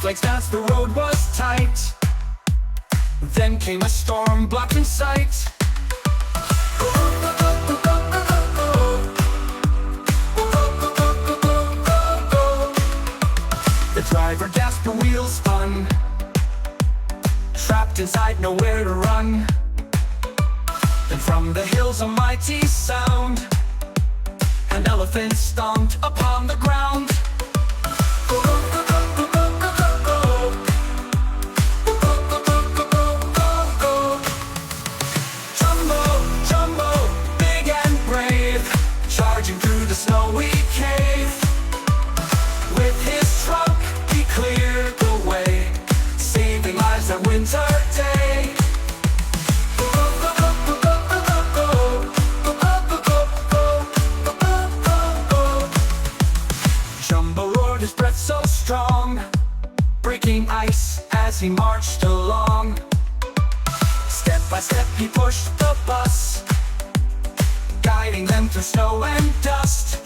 snowflakes danced, the road was tight. Then came a storm blocking sight. The driver gasped, the wheels spun. Trapped inside, nowhere to run. Then from the hills a mighty sound. An elephant stomped upon the ground. Jumbo, Jumbo, big and brave, charging through the snowy cave. With his truck he cleared the way, saving lives that winter day. Jumbo roared, his breath so strong, breaking ice as he marched along. Step by step he pushed the bus, guiding them through snow and dust.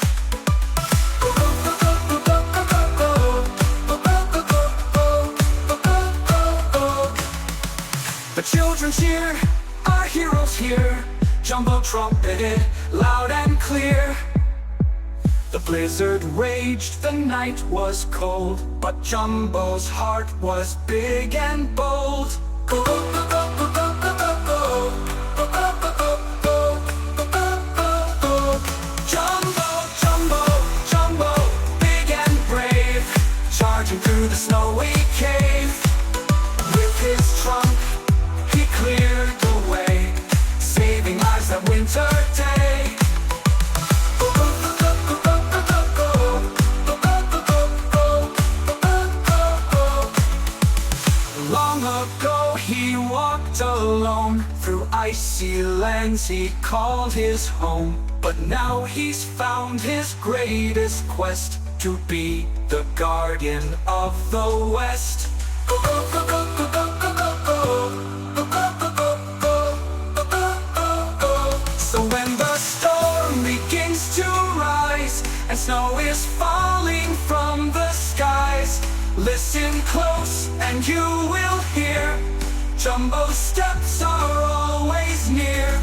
The children cheer, our heroes here. Jumbo trumpeted loud and clear. The blizzard raged, the night was cold, but Jumbo's heart was big and bold. Jumbo, Jumbo, Jumbo, big and brave, charging through the snowy cave. With his trunk he cleared the way, saving lives that winter day. Long ago he walked alone through icy lands he called his home. But now he's found his greatest quest, to be the guardian of the West. So when the storm begins to rise and snow is falling from the skies, listen close and you will hear Jumbo's steps are always near.